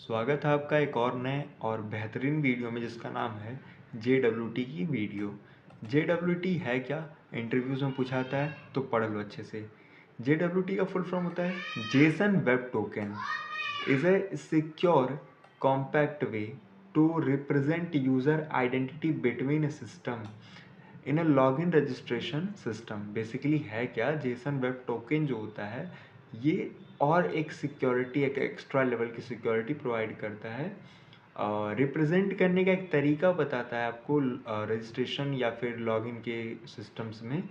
स्वागत है आपका एक और नए और बेहतरीन वीडियो में जिसका नाम है JWT की वीडियो। JWT है क्या? इंटरव्यूज़ में पूछा आता है तो पढ़ लो अच्छे से। JWT का फुल फॉर्म होता है JSON web token is a secure compact way to represent user identity between a system in a login registration system. Basically है क्या, जेसन वेब टोकन जो होता है ये और एक सिक्योरिटी, एक एक्स्ट्रा लेवल की सिक्योरिटी प्रोवाइड करता है। रिप्रेजेंट करने का एक तरीका बताता है आपको रजिस्ट्रेशन या फिर लॉगिन के सिस्टम्स में।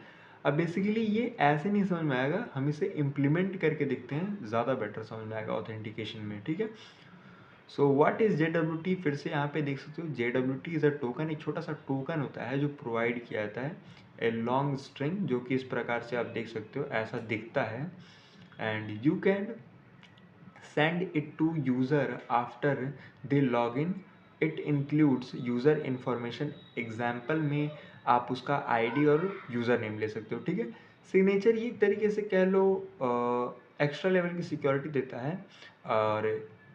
अब बेसिकली ये ऐसे नहीं समझ में आएगा, हम इसे इम्प्लीमेंट करके देखते हैं, ज़्यादा बेटर समझ में आएगा ऑथेंटिकेशन में। ठीक है, सो व्हाट इज़ JWT? फिर से यहाँ पे देख सकते हो, JWT इज़ अ टोकन, एक छोटा सा टोकन होता है जो प्रोवाइड किया जाता है ए लॉन्ग स्ट्रिंग, जो कि इस प्रकार से आप देख सकते हो, ऐसा दिखता है। And you can send it to user after they login. It includes user information. Example में आप उसका आईडी और यूज़र नेम ले सकते हो। ठीक है, सिग्नेचर ये एक तरीके से कह लो एक्स्ट्रा लेवल की सिक्योरिटी देता है। और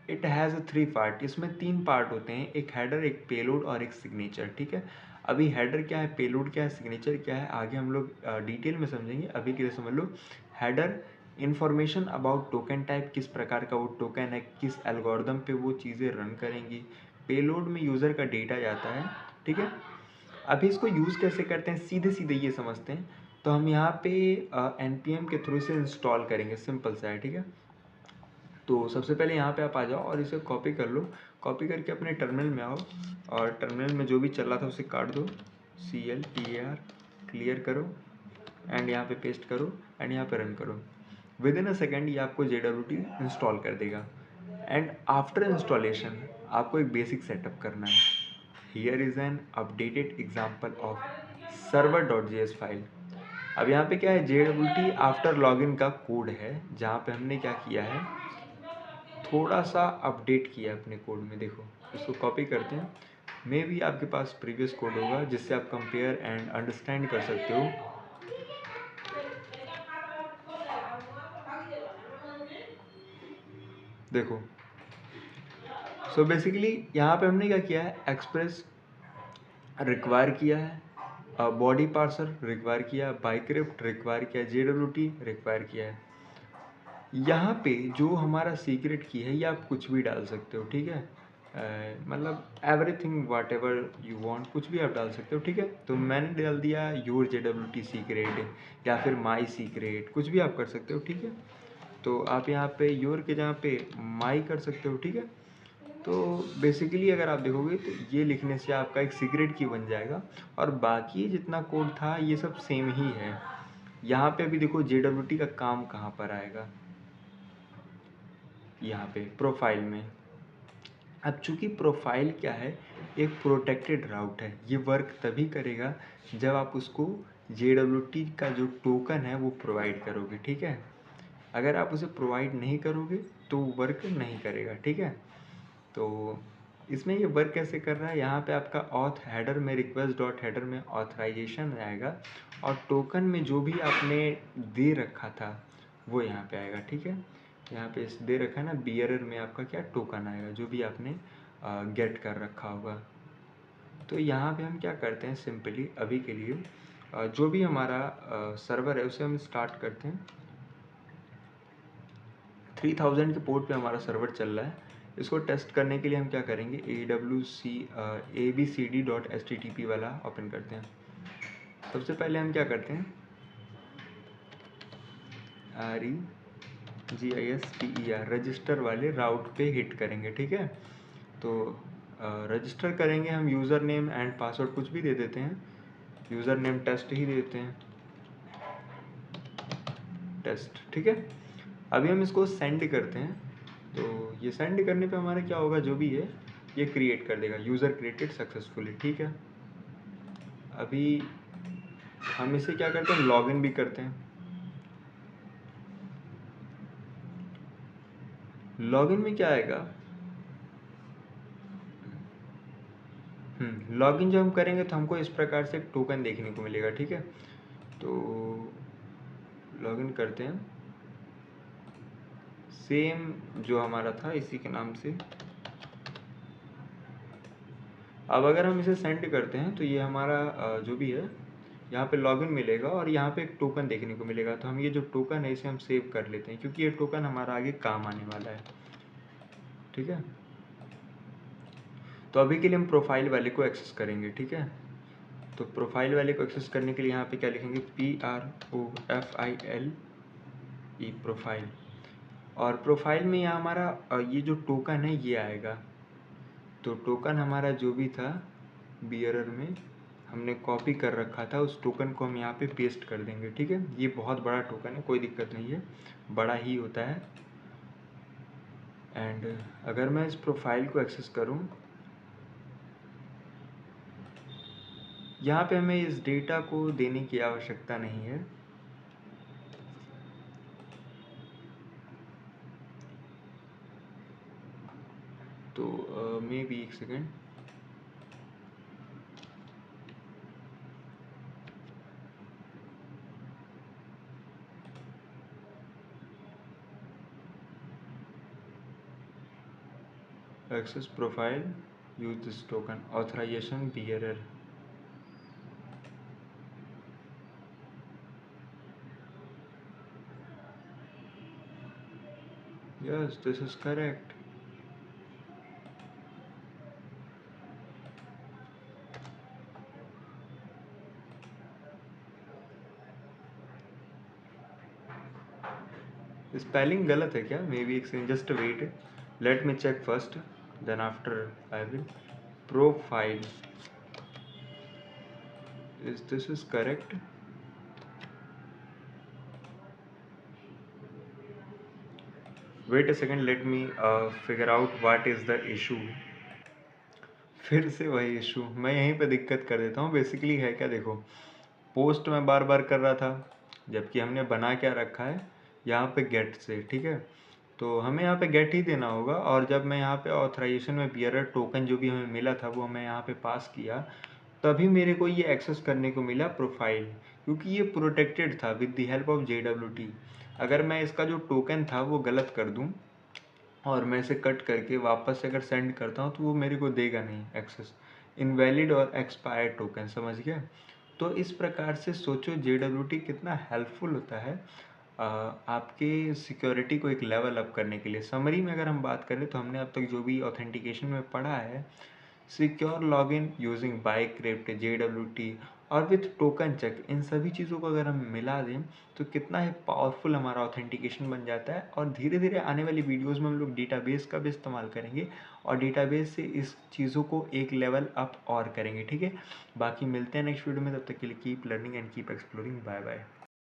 इट हैज़ 3 पार्ट, इसमें 3 पार्ट होते हैं, एक हेडर, एक पेलोड और एक सिग्नेचर। ठीक है, अभी हेडर क्या है, पेलोड क्या है, सिग्नेचर क्या है, आगे हम लोग डिटेल में समझेंगे। अभी के लिए समझ लो, header information about token type, किस प्रकार का वो टोकन है, किस एल्गोरिदम पे वो चीज़ें रन करेंगी। पेलोड में यूज़र का डेटा जाता है। ठीक है, अभी इसको यूज़ कैसे करते हैं, सीधे सीधे ये समझते हैं। तो हम यहाँ पे npm के थ्रू से इंस्टॉल करेंगे, सिंपल सा है। ठीक है, तो सबसे पहले यहाँ पे आप आ जाओ और इसे कॉपी कर लो। कॉपी करके अपने टर्मिनल में आओ और टर्मिनल में जो भी चल रहा था उसे काट दो, CLEAR क्लियर करो एंड यहाँ पे पेस्ट करो एंड यहाँ पे रन करो। विद इन अ सेकेंड ये आपको JWT इंस्टॉल कर देगा। एंड आफ्टर इंस्टॉलेशन आपको एक बेसिक सेटअप करना है। Here is an updated example of server.js file. अब यहाँ पे क्या है, JWT आफ्टर लॉगिन का कोड है, जहाँ पे हमने क्या किया है, थोड़ा सा अपडेट किया अपने कोड में। देखो, इसको कॉपी करते हैं, मे भी आपके पास प्रीवियस कोड होगा जिससे आप कंपेयर एंड अंडरस्टैंड कर सकते हो। देखो, सो बेसिकली यहाँ पे हमने क्या किया है, एक्सप्रेस रिक्वायर किया है, बॉडी पार्सर रिक्वायर किया, बाइक्रिप्ट रिक्वायर किया, JWT रिक्वायर किया है। यहाँ पे जो हमारा सीक्रेट की है ये आप कुछ भी डाल सकते हो। ठीक है, मतलब everything whatever you want, कुछ भी आप डाल सकते हो। ठीक है, तो मैंने डाल दिया योर JWT सीक्रेट या फिर माई सीक्रेट, कुछ भी आप कर सकते हो। ठीक है, तो आप यहाँ पे योर के जहाँ पे माई कर सकते हो। ठीक है, तो बेसिकली अगर आप देखोगे तो ये लिखने से आपका एक सीक्रेट की बन जाएगा और बाकी जितना कोड था ये सब सेम ही है। यहाँ पे अभी देखो JWT का काम कहाँ पर आएगा, यहाँ पे प्रोफाइल में। अब चूंकि प्रोफाइल क्या है, एक प्रोटेक्टेड राउट है, ये वर्क तभी करेगा जब आप उसको JWT का जो टोकन है वो प्रोवाइड करोगे। ठीक है, अगर आप उसे प्रोवाइड नहीं करोगे तो वर्क नहीं करेगा। ठीक है, तो इसमें ये वर्क कैसे कर रहा है, यहाँ पे आपका ऑथ हेडर में रिक्वेस्ट डॉट हेडर में ऑथराइजेशन आएगा और टोकन में जो भी आपने दे रखा था वो यहाँ पे आएगा। ठीक है, यहाँ पे इस दे रखा है ना, बियरर में आपका क्या टोकन आएगा, जो भी आपने गेट कर रखा होगा। तो यहाँ पे हम क्या करते हैं, सिंपली अभी के लिए जो भी हमारा सर्वर है उसे हम स्टार्ट करते हैं। 3000 के पोर्ट पे हमारा सर्वर चल रहा है। इसको टेस्ट करने के लिए हम क्या करेंगे, abcd.http वाला ओपन करते हैं। सबसे पहले हम क्या करते हैं, REGISTER रजिस्टर वाले राउट पे हिट करेंगे। ठीक है, तो रजिस्टर करेंगे हम, यूज़र नेम एंड पासवर्ड कुछ भी दे देते हैं, यूज़र नेम टेस्ट ही देते हैं, टेस्ट। ठीक है, अभी हम इसको सेंड करते हैं। तो ये सेंड करने पे हमारा क्या होगा, जो भी है ये क्रिएट कर देगा, यूज़र क्रिएटेड सक्सेसफुली। ठीक है, अभी हम इसे क्या करते हैं, लॉगिन भी करते हैं। लॉगिन में क्या आएगा, लॉगिन जब हम करेंगे तो हमको इस प्रकार से एक टोकन देखने को मिलेगा। ठीक है, तो लॉगिन करते हैं, सेम जो हमारा था इसी के नाम से अब अगर हम इसे सेंड करते हैं तो ये हमारा जो भी है यहाँ पे लॉगिन मिलेगा और यहाँ पे एक टोकन देखने को मिलेगा। तो हम ये जो टोकन है इसे हम सेव कर लेते हैं क्योंकि ये टोकन हमारा आगे काम आने वाला है। ठीक है, तो अभी के लिए हम प्रोफाइल वाले को एक्सेस करेंगे। ठीक है, तो प्रोफाइल वाले को एक्सेस करने के लिए यहाँ पे क्या लिखेंगे, PROFILE प्रोफाइल। और प्रोफाइल में यहाँ हमारा ये जो टोकन है ये आएगा। तो टोकन हमारा जो भी था बियरर में हमने कॉपी कर रखा था, उस टोकन को हम यहाँ पे पेस्ट कर देंगे। ठीक है, ये बहुत बड़ा टोकन है, कोई दिक्कत नहीं है, बड़ा ही होता है। एंड अगर मैं इस प्रोफाइल को एक्सेस करूँ, यहाँ पे हमें इस डेटा को देने की आवश्यकता नहीं है। तो मे बी एक second, access profile, use this token, authorization bearer. Yes, this is correct. Spelling गलत है क्या? मे बी एक second, just wait, let me check first, then after I will. Profile, is this is correct? Wait a second, let me figure out what is the issue. फिर से वही issue, मैं यहीं पे दिक्कत कर देता हूँ। बेसिकली है क्या, देखो, पोस्ट मैं बार बार कर रहा था जबकि हमने बना क्या रखा है यहाँ पे गेट से। ठीक है, तो हमें यहाँ पे गेट ही देना होगा। और जब मैं यहाँ पे ऑथराइजेशन में बियरर टोकन जो भी हमें मिला था वो मैं यहाँ पे पास किया, तभी मेरे को ये एक्सेस करने को मिला प्रोफाइल, क्योंकि ये प्रोटेक्टेड था with the help of JWT। अगर मैं इसका जो टोकन था वो गलत कर दूँ और मैं इसे कट करके वापस से अगर सेंड करता हूँ तो वो मेरे को देगा नहीं एक्सेस, इनवैलिड और एक्सपायर्ड टोकन, समझ गया। तो इस प्रकार से सोचो JWT कितना हेल्पफुल होता है आपके सिक्योरिटी को एक लेवल अप करने के लिए। समरी में अगर हम बात करें तो हमने अब तक जो भी ऑथेंटिकेशन में पढ़ा है, सिक्योर लॉगिन यूजिंग बाइक्रिप्ट, JWT और विथ टोकन चेक, इन सभी चीज़ों को अगर हम मिला दें तो कितना ही पावरफुल हमारा ऑथेंटिकेशन बन जाता है। और धीरे धीरे आने वाली वीडियोस में हम लोग डेटाबेस का भी इस्तेमाल करेंगे और डेटाबेस से इस चीज़ों को एक लेवल अप और करेंगे। ठीक है, बाकी मिलते हैं नेक्स्ट वीडियो में, तब तक के लिए keep learning and keep exploring. Bye bye.